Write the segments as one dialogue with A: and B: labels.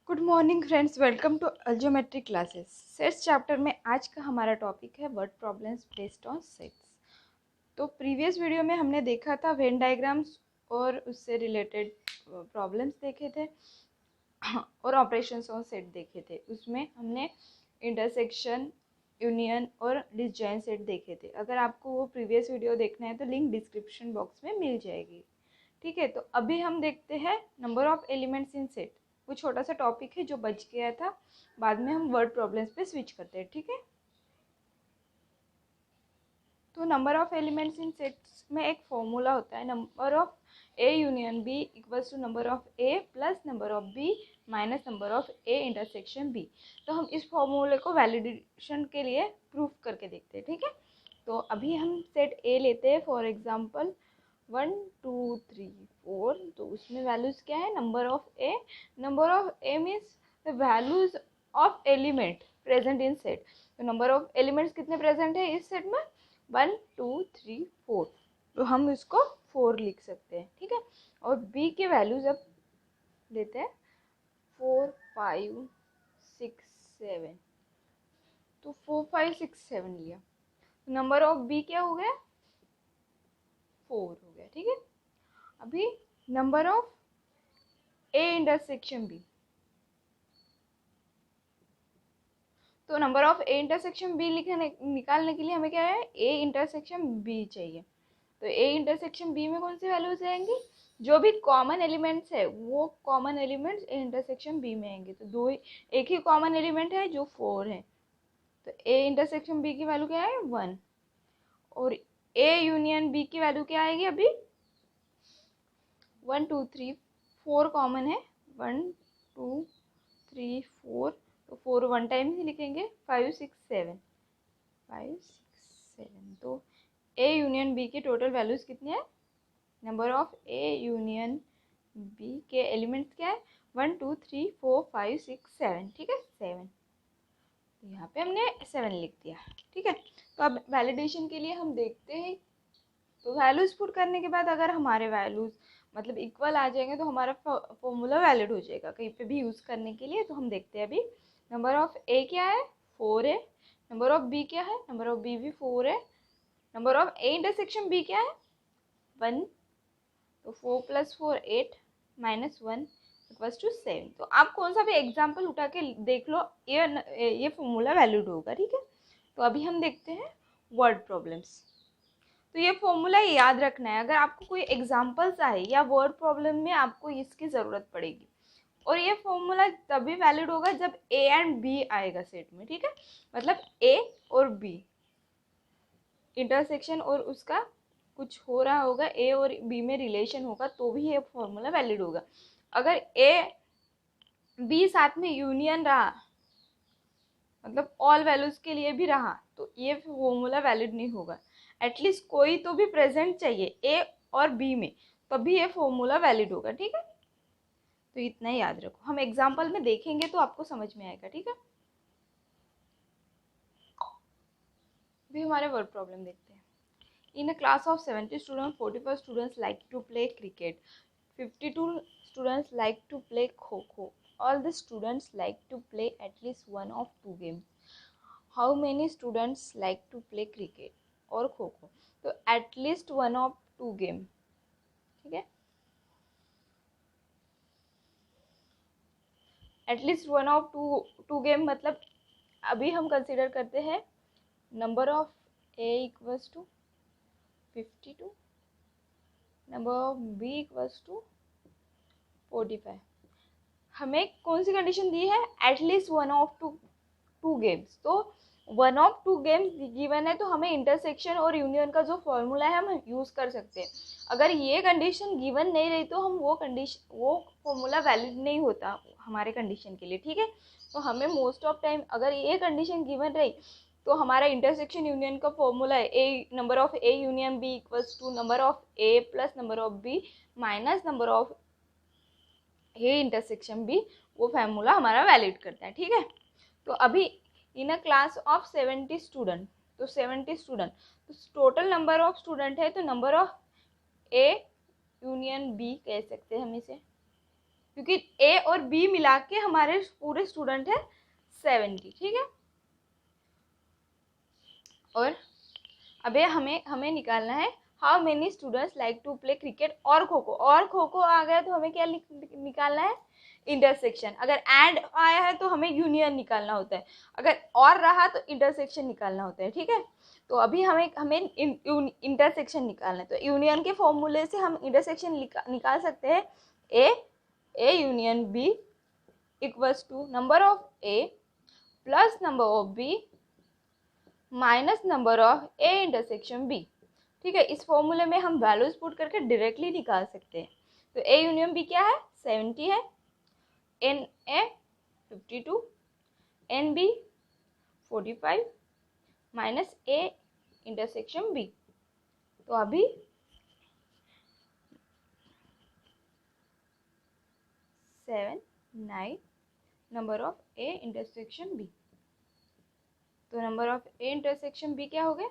A: Good morning friends, welcome to algeometry classes. Sets chapter में आज का हमारा टॉपिक है word problems based on sets. तो प्रीवियस वीडियो में हमने देखा था वेन डायग्राम्स और उससे रिलेटेड प्रॉब्लम्स देखे थे और ऑपरेशंस ऑन सेट देखे थे। उसमें हमने इंटरसेक्शन, यूनियन और डिसजॉइंट सेट देखे थे। अगर आपको वो प्रीवियस वीडियो देखना है तो लिंक डिस्क्रिप्शन बॉक्स में मिल जाएगी। ठीक है, तो अभी हम देखते हैं number of elements in set. वो छोटा सा टॉपिक है जो बच गया था, बाद में हम वर्ड प्रॉब्लम्स पे स्विच करते हैं। ठीक है, तो number of elements in sets में एक फॉर्मूला होता है, number of A union B equals to number of A plus number of B minus number of A intersection B. तो हम इस फॉर्मूले को वैलिडेशन के लिए प्रूफ करके देखते हैं। ठीक है, तो अभी हम सेट ए लेते हैं। फॉर एग्जांपल 1 2 3 4, तो उसमें वैल्यूज क्या है? Number of A. Number of A means the values of element present in set. तो नंबर ऑफ एलिमेंट्स कितने प्रेजेंट है इस सेट में? 1 2 3 4, तो हम इसको 4 लिख सकते हैं। ठीक है, और बी के वैल्यूज अब लेते हैं 4 5 6 7, तो 4 5 6 7 लिया। नंबर ऑफ बी क्या हो गया? 4 हो गया। ठीक है, अभी number of A intersection B, तो number of A intersection B निकालने के लिए हमें क्या है? ए इंटरसेक्शन बी चाहिए। तो ए इंटरसेक्शन बी में कौन सी वैल्यूज आएंगी? जो भी कॉमन एलिमेंट्स है वो common elements A intersection B में आएंगे। तो एक ही कॉमन एलिमेंट है जो 4 है, तो ए इंटरसेक्शन बी की वैल्यू क्या है? 1। और ए यूनियन बी की वैल्यू क्या आएगी? अभी 1 2 3 4 कॉमन है, 1 2 3 4, तो 4 वन टाइम ही लिखेंगे। 5 6 7 5 6 7, तो ए यूनियन बी की टोटल वैल्यूज कितनी है? Number of A union B के एलिमेंट्स क्या है? 1 2 3 4 5 6 7। ठीक है, 7, तो यहाँ पे हमने 7 लिख दिया। ठीक है, तो अब वैलिडेशन के लिए हम देखते हैं। तो वैल्यूज पुट करने के बाद अगर हमारे वैल्यूज मतलब इक्वल आ जाएंगे तो हमारा फॉर्मूला वैलिड हो जाएगा कहीं पे भी यूज़ करने के लिए। तो हम देखते हैं अभी नंबर ऑफ ए क्या है? 4 है। नंबर ऑफ बी क्या है? नंबर ऑफ बी भी 4 है। Number of A intersection B क्या है? 1, तो 4 + 4 8 - 1 = 7। तो आप कौन सा भी एग्जाम्पल उठा के देख लो, ये फॉर्मूला वैलिड होगा। ठीक है, तो अभी हम देखते हैं वर्ड प्रॉब्लम्स। तो ये फॉर्मूला याद रखना है, अगर आपको कोई एग्जाम्पल्स आए या वर्ड प्रॉब्लम में आपको इसकी ज़रूरत पड़ेगी। और ये फॉर्मूला तभी वैलिड होगा जब ए एंड बी आएगा सेट में। ठीक है, मतलब ए और बी इंटरसेक्शन और उसका कुछ हो रहा होगा, ए और बी में रिलेशन होगा, तो भी ये फॉर्मूला वैलिड होगा। अगर ए बी साथ में यूनियन रहा, मतलब ऑल वैल्यूज के लिए भी रहा, तो ये फॉर्मूला वैलिड नहीं होगा। एटलीस्ट कोई तो भी प्रेजेंट चाहिए ए और बी में, तभी ये फॉर्मूला वैलिड होगा। ठीक है, तो इतना ही याद रखो। हम एग्जाम्पल में देखेंगे तो आपको समझ में आएगा। ठीक है, अभी हमारे वर्ड प्रॉब्लम देखते हैं। In a class of 70 students, 45 students like to play cricket, 52 students like to play kho-kho. All the students like to play at least one of two games. How many students like to play cricket और kho-kho? तो at least one of two game. ठीक है, at least one of two game मतलब अभी हम consider करते हैं number of A equals to 52, number of B equals to 45। हमें कौन सी कंडीशन दी है? At least one of two games. तो one of two games given है, तो हमें इंटरसेक्शन और यूनियन का जो फॉर्मूला है हम यूज़ कर सकते हैं। अगर ये कंडीशन गिवन नहीं रही तो हम वो फॉर्मूला वैलिड नहीं होता हमारे कंडीशन के लिए। ठीक है, तो हमें मोस्ट ऑफ टाइम अगर ये कंडीशन गिवन रही तो हमारा इंटरसेक्शन यूनियन का फॉर्मूला है a number of A union B equals to number of A plus number of B minus number of A intersection B. वो फॉर्मूला हमारा वैलिड करता है। ठीक है, तो अभी in a class of 70 student, तो 70 स्टूडेंट, तो टोटल नंबर ऑफ स्टूडेंट है, तो number of A union B कह सकते हैं हम इसे, क्योंकि ए और बी मिला के हमारे पूरे स्टूडेंट है 70, ठीक है। और अबे हमें निकालना है how many students like to play cricket और खो खो। और खो खो आ गया तो हमें क्या निकालना है, इंटरसेक्शन। अगर एंड आया है तो हमें यूनियन निकालना होता है, अगर और रहा तो इंटरसेक्शन निकालना होता है, ठीक है। तो अभी हमें इंटरसेक्शन निकालना है, तो यूनियन के फॉर्मूले से हम इंटरसेक्शन निकाल सकते हैं। A union B equals to number of A plus number of B minus number of A intersection B, ठीक है। इस फॉर्मूले में हम वैल्यूज पुट करके डायरेक्टली निकाल सकते हैं। तो ए यूनियन बी क्या है, 70 है, n A 52, n B 45 minus A intersection B. तो अभी 7 9 number of A intersection B. तो number of A intersection B क्या हो गया,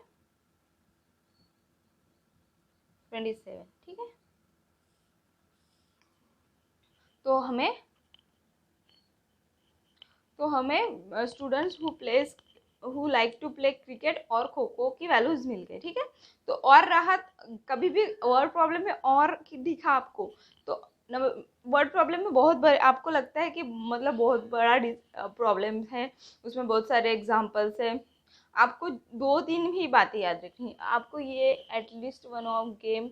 A: 27, ठीक है। तो हमें students who like to play cricket और खो खो की वैल्यूज मिल गए, ठीक है। तो और रहा, कभी भी वर्ड प्रॉब्लम में और दिखा आपको तो वर्ड प्रॉब्लम में बहुत बड़े आपको लगता है कि मतलब बहुत बड़ा प्रॉब्लम है, उसमें बहुत सारे एग्जांपल्स हैं, आपको 2-3 ही बातें याद रखनी। आपको ये at least one of game,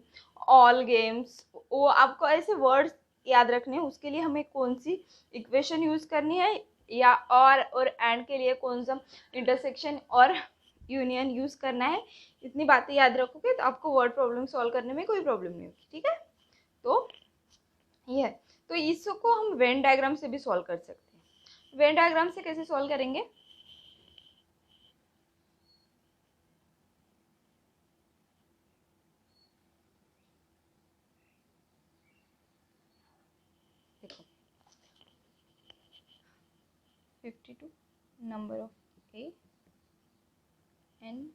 A: all games, वो आपको ऐसे वर्ड्स याद रखने हैं। उसके लिए हमें कौन सी इक्वेशन यूज़ करनी है, या और एंड के लिए कौन सा इंटरसेक्शन और यूनियन यूज़ करना है, इतनी बातें याद रखोगे तो आपको वर्ड प्रॉब्लम सॉल्व करने में कोई प्रॉब्लम नहीं होगी, ठीक है। तो ये है, तो इसको हम वेन डायग्राम से भी सॉल्व कर सकते हैं। वेन डायग्राम से कैसे सॉल्व करेंगे, देखो 52 number of A and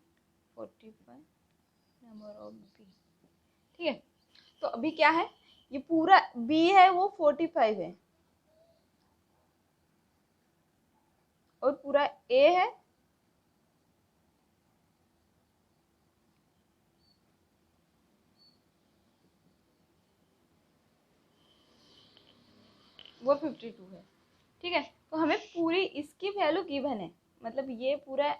A: 45 number of B, ठीक है। तो अभी क्या है, ये पूरा बी है वो 45 है, और पूरा ए है वो 52 है, ठीक है। तो हमें पूरी इसकी वैल्यू गिवन है, मतलब ये पूरा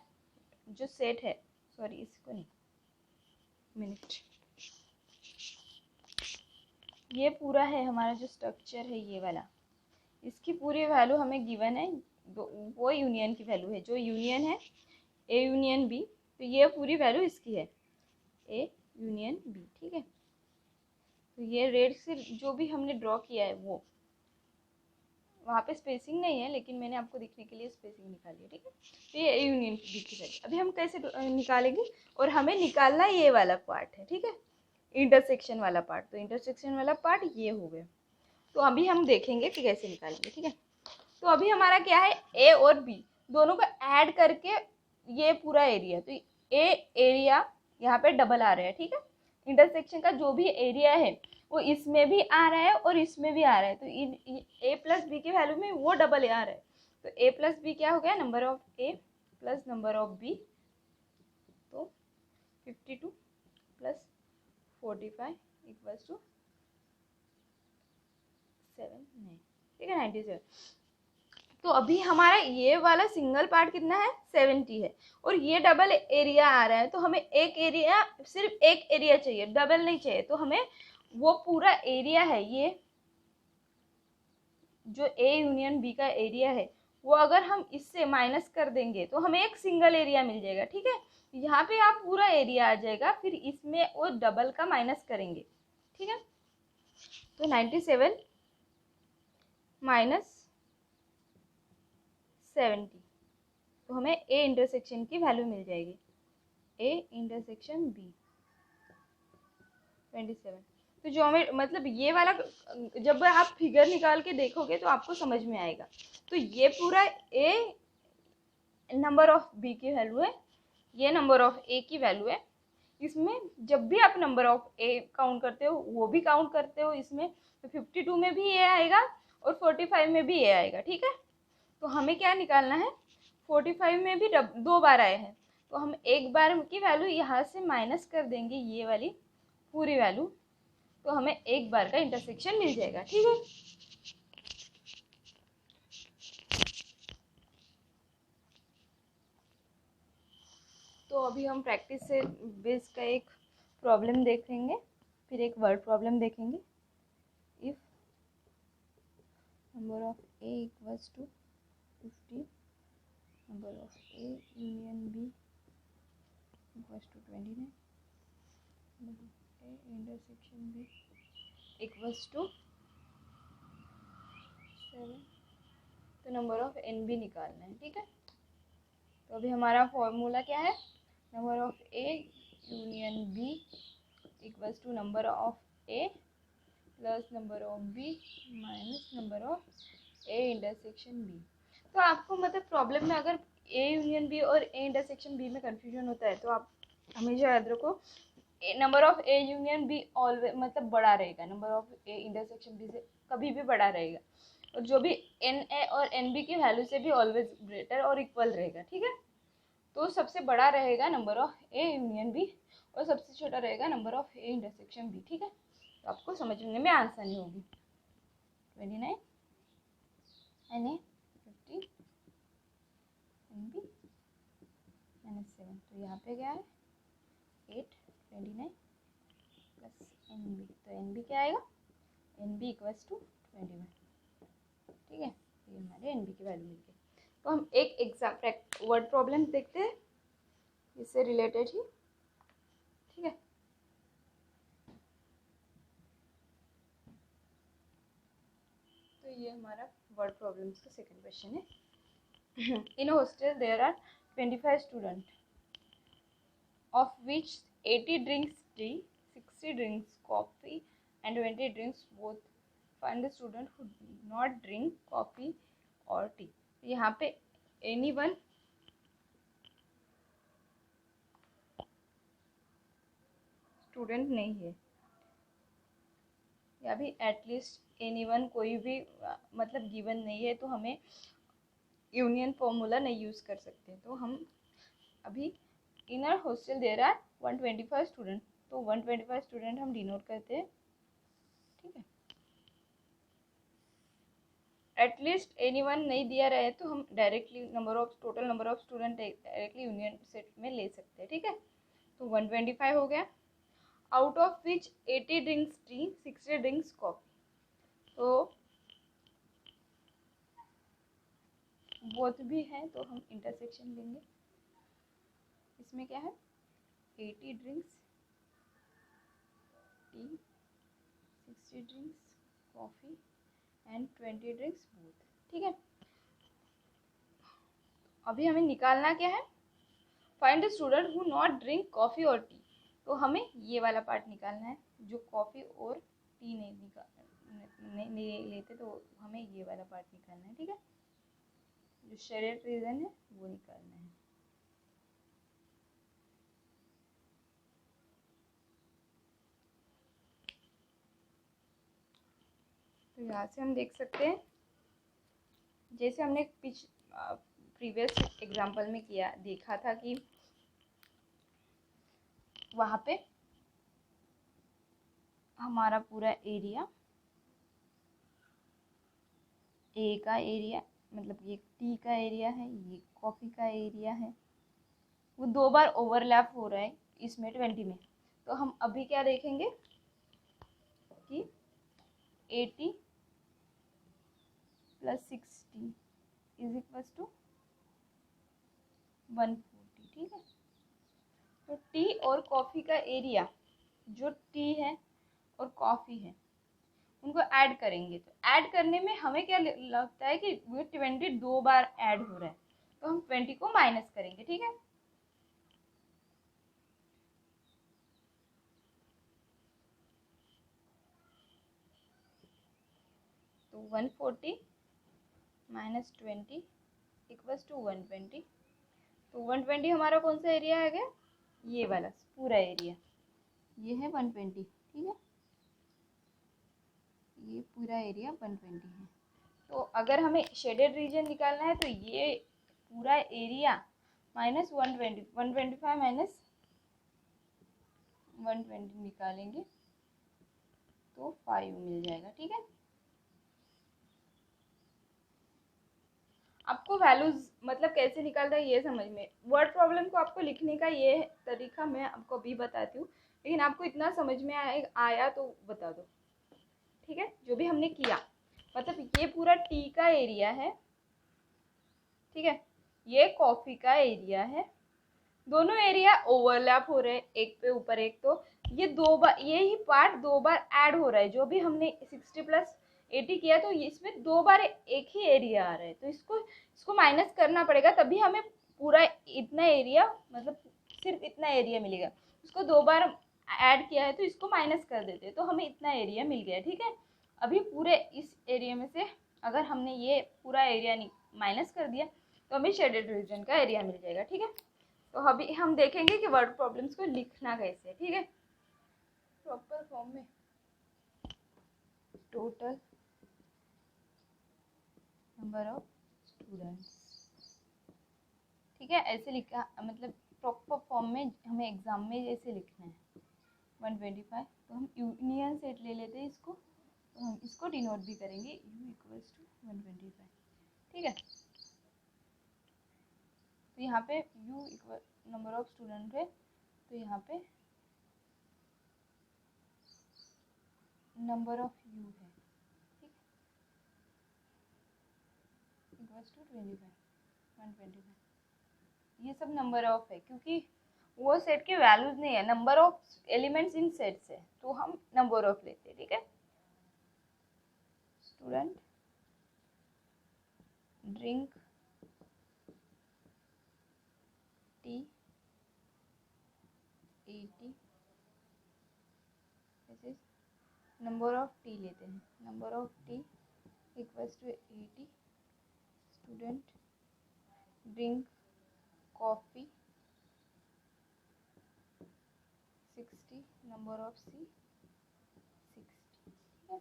A: जो सेट है, सॉरी इसको नहीं, मिनट, ये पूरा है हमारा जो स्ट्रक्चर है ये वाला, इसकी पूरी वैल्यू हमें गिवन है। वो यूनियन की वैल्यू है, जो यूनियन है ए यूनियन बी, तो ये पूरी वैल्यू इसकी है ए यूनियन बी, ठीक है। तो ये रेड से जो भी हमने ड्रॉ किया है वो वहाँ पे स्पेसिंग नहीं है, लेकिन मैंने आपको दिखने के लिए स्पेसिंग निकाली है, ठीक है। तो ये ए यूनियन बी की वैल्यू अभी हम कैसे निकालेंगे, और हमें निकालना ये वाला पार्ट है, ठीक है, इंटरसेक्शन वाला पार्ट। तो इंटरसेक्शन वाला पार्ट ये हो गया, तो अभी हम देखेंगे कि कैसे निकालेंगे, ठीक है। तो अभी हमारा क्या है, ए और बी दोनों को ऐड करके ये पूरा एरिया, तो ए एरिया यहाँ पे डबल आ रहा है, ठीक है। इंटरसेक्शन का जो भी एरिया है वो इसमें भी आ रहा है और इसमें भी आ रहा है, तो ए प्लस बी की वैल्यू में वो डबल आ रहा है। तो ए प्लस बी क्या हो गया, number of A plus number of B, तो 52 प्लस 45 इक्वल्स टू 7 ठीक है 97। तो अभी हमारा ये वाला सिंगल पार्ट कितना है, 70 है, और ये डबल एरिया आ रहा है, तो हमें एक एरिया, सिर्फ एक एरिया चाहिए, डबल नहीं चाहिए। तो हमें वो पूरा एरिया है, ये जो ए यूनियन बी का एरिया है, वो अगर हम इससे माइनस कर देंगे तो हमें एक सिंगल एरिया मिल जाएगा, ठीक है। यहाँ पे आप पूरा एरिया आ जाएगा, फिर इसमें वो डबल का माइनस करेंगे, ठीक है। तो 97 माइनस 70, तो हमें ए इंटरसेक्शन की वैल्यू मिल जाएगी, ए इंटरसेक्शन बी 27। तो जो हमें मतलब ये वाला जब आप फिगर निकाल के देखोगे तो आपको समझ में आएगा। तो ये पूरा ए नंबर ऑफ बी की वैल्यू है, ये नंबर ऑफ ए की वैल्यू है। इसमें जब भी आप नंबर ऑफ ए काउंट करते हो वो भी काउंट करते हो इसमें, तो 52 में भी ये आएगा और 45 में भी ए आएगा, ठीक है। तो हमें क्या निकालना है, 45 में भी 2 बार आए हैं, तो हम एक बार की वैल्यू यहाँ से माइनस कर देंगे, ये वाली पूरी वैल्यू, तो हमें एक बार का इंटरसेक्शन मिल जाएगा, ठीक है। तो अभी हम प्रैक्टिस से बेस का एक प्रॉब्लम देखेंगे, फिर एक वर्ड प्रॉब्लम देखेंगे। If number of A equals to 50, number of A union B equals to 29, A intersection B equals to 7, तो नंबर ऑफ एन बी निकालना है, ठीक है। तो अभी हमारा फॉर्मूला क्या है, number of A union B equals to number of A plus number of B minus number of A intersection B. तो आपको मतलब प्रॉब्लम में अगर ए यूनियन बी और ए इंटरसेक्शन बी में कंफ्यूजन होता है तो आप हमेशा याद रखो number of A union B always मतलब बड़ा रहेगा, number of A intersection B से कभी भी बड़ा रहेगा, और जो भी एन ए और एन बी की वैल्यू से भी ऑलवेज ग्रेटर और इक्वल रहेगा, ठीक है। तो सबसे बड़ा रहेगा number of A union B और सबसे छोटा रहेगा number of A intersection B, ठीक है। तो आपको समझने में आसानी होगी। 29 एन ए 50 एन बी -7, तो यहाँ पे क्या है 8 29 प्लस एन बी, तो एन बी क्या आएगा, एन बी इक्वल्स टू 21, ठीक है। ये हमारे एन बी की वैल्यू मिल गई। तो हम एक एग्जाम वर्ड प्रॉब्लम देखते हैं इससे रिलेटेड ही, ठीक है। तो ये हमारा वर्ड प्रॉब्लम्स का सेकंड क्वेश्चन है। In hostel there are 25 student of which 80 drinks tea, 60 drinks coffee and 20 drinks both, find the student who not drink coffee और टी। यहाँ पे एनी वन स्टूडेंट नहीं है, या भी एटलीस्ट एनीवन कोई भी मतलब गिवन नहीं है, तो हमें यूनियन फॉर्मूला नहीं यूज़ कर सकते। तो हम अभी in our hostel there are 125 student, तो 125 स्टूडेंट हम डिनोट करते हैं, ठीक है। एटलीस्ट एनीवन नहीं दिया रहे तो हम directly total number of student directly union set में ले सकते हैं, ठीक है। तो 125 हो गया, out of which 80 drinks tea, 60 drinks coffee, तो बोथ भी है तो हम इंटरसेक्शन लेंगे। इसमें क्या है 80 drinks tea, 60 drinks coffee and 20 drinks both, ठीक है। अभी हमें निकालना क्या है, find the student who not drink coffee और टी। तो हमें ये वाला पार्ट निकालना है, जो कॉफ़ी और टी नहीं लेते, तो हमें ये वाला पार्ट निकालना है, ठीक है। जो शेयर्ड रीजन है वो निकालना है। तो यहाँ से हम देख सकते हैं, जैसे हमने प्रीवियस एग्जाम्पल में देखा था कि वहाँ पे हमारा पूरा एरिया, ए का एरिया मतलब ये टी का एरिया है, ये कॉफ़ी का एरिया है, वो 2 बार ओवरलैप हो रहा है इसमें 20 में। तो हम अभी क्या देखेंगे कि 80 प्लस 60 इज इक्वल्स टू 140, ठीक है। तो टी और कॉफ़ी का एरिया, जो टी है और कॉफ़ी है, उनको ऐड करेंगे। तो ऐड करने में हमें क्या लगता है कि 20 2 बार ऐड हो रहा है, तो हम 20 को माइनस करेंगे, ठीक है। तो 140 माइनस 20 इक्वल्स टू 120। तो 120 हमारा कौन सा एरिया है गया, ये वाला पूरा एरिया, ये है 120, ठीक है। ये पूरा एरिया 120 है। तो अगर हमें शेडेड रीजन निकालना है तो ये पूरा एरिया माइनस 120, 125 माइनस 120 निकालेंगे तो 5 मिल जाएगा। ठीक है, आपको वैल्यूज मतलब कैसे निकालना है ये समझ में, वर्ड प्रॉब्लम को आपको लिखने का ये तरीका मैं आपको अभी बताती हूँ, लेकिन आपको इतना समझ में आया तो बता दो। ठीक है, जो भी हमने किया मतलब ये पूरा टी का एरिया है, ठीक है, ये कॉफी का एरिया है, दोनों एरिया ओवरलैप हो रहे हैं एक पे ऊपर एक, तो ये दो बार ये ही पार्ट दो बार ऐड हो रहा है। जो भी हमने 60 प्लस 80 किया तो इसमें दो बार एक ही एरिया आ रहा है, तो इसको माइनस करना पड़ेगा, तभी हमें पूरा इतना एरिया मतलब सिर्फ इतना एरिया मिलेगा। इसको दो बार ऐड किया है तो इसको माइनस कर देते हैं तो हमें इतना एरिया मिल गया। ठीक है, अभी पूरे इस एरिया में से अगर हमने ये पूरा एरिया माइनस कर दिया तो हमें शेडेड रीजन का एरिया मिल जाएगा। ठीक है, तो अभी हम देखेंगे कि वर्ड प्रॉब्लम्स को लिखना कैसे है। ठीक है, प्रॉपर फॉर्म में टोटल नंबर ऑफ स्टूडेंट्स, ठीक है, ऐसे लिखा मतलब प्रॉपर फॉर्म में हमें एग्जाम में जैसे लिखना है 125, तो हम यूनियन सेट ले लेते हैं इसको, तो हम इसको डिनोट भी करेंगे u इक्वल्स टू 125। ठीक है, तो यहाँ पे u equal number of student है, तो यहाँ पे नंबर ऑफ u है, ठीक, इक्वल्स टू 125। ये सब नंबर ऑफ है क्योंकि वो सेट के वैल्यूज नहीं है, number of elements in sets है, तो हम नंबर ऑफ लेते हैं। ठीक है, student drink tea 80, number of T लेते हैं, number of T equals to 80, student drink coffee 60, number of C 60।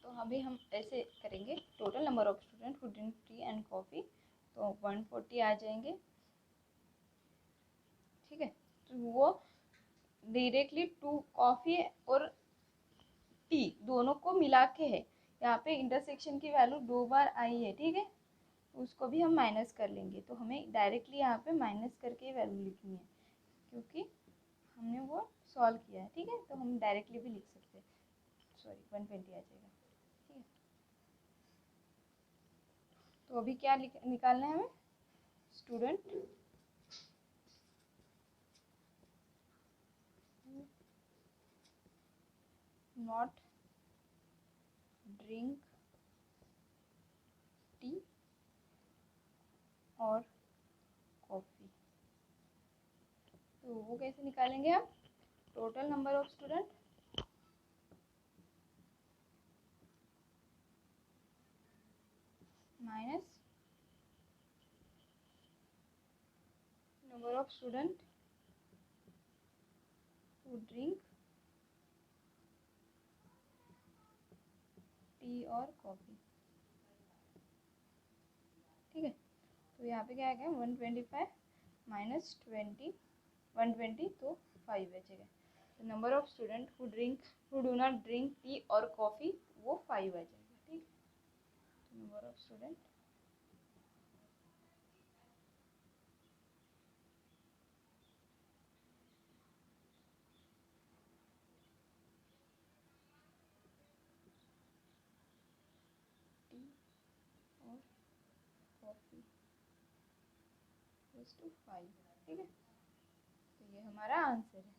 A: तो अभी हम ऐसे करेंगे, total number of student who drink tea and coffee, तो 140 आ जाएंगे। ठीक है, तो वो डायरेक्टली टू कॉफ़ी और टी दोनों को मिला के है, यहाँ पे इंटरसेक्शन की वैल्यू दो बार आई है। ठीक है, उसको भी हम माइनस कर लेंगे, तो हमें डायरेक्टली यहाँ पे माइनस करके वैल्यू लिखनी है क्योंकि हमने वो सॉल्व किया है। ठीक है, तो हम डायरेक्टली भी लिख सकते हैं, सॉरी 120 आ जाएगा। ठीक है, तो अभी क्या निकालना है हमें, स्टूडेंट नॉट ड्रिंक टी और कॉफ़ी, तो वो कैसे निकालेंगे हम, total number of student minus number of student who drink T और कॉफ़ी। ठीक है, तो यहाँ पे क्या आ गया 125 माइनस 20, 120 तो 5 बचेगा, तो number of student who do not drink tea और कॉफ़ी वो 5 आ जाएगा। ठीक, नंबर ऑफ स्टूडेंट टी और कॉफ़ी टू 5। ठीक है, तो ये हमारा आंसर है।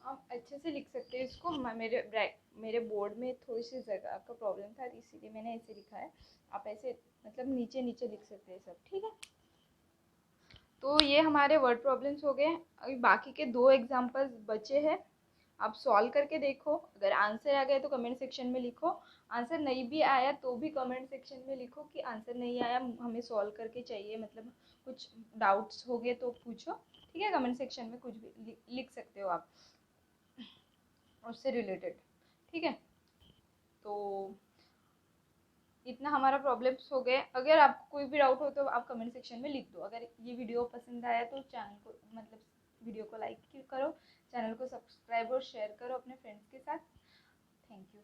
A: आप अच्छे से लिख सकते हैं इसको, मेरे बोर्ड में थोड़ी सी जगह का प्रॉब्लम था इसीलिए मैंने ऐसे लिखा है, आप ऐसे मतलब नीचे नीचे लिख सकते हैं सब। ठीक है, तो ये हमारे वर्ड प्रॉब्लम्स हो गए। अभी बाकी के दो एग्जाम्पल्स बचे हैं, आप सॉल्व करके देखो, अगर आंसर आ गया तो कमेंट सेक्शन में लिखो, आंसर नहीं भी आया तो भी कमेंट सेक्शन में लिखो कि आंसर नहीं आया, हमें सॉल्व करके चाहिए, मतलब कुछ डाउट्स हो गए तो पूछो, ठीक है। कमेंट सेक्शन में कुछ भी लिख सकते हो आप उससे रिलेटेड, ठीक है। तो इतना हमारा प्रॉब्लम्स हो गए। अगर आपको कोई भी डाउट हो तो आप कमेंट सेक्शन में लिख दो। अगर ये वीडियो पसंद आया तो चैनल को, मतलब वीडियो को लाइक करो, चैनल को सब्सक्राइब और शेयर करो अपने फ्रेंड्स के साथ। Thank you.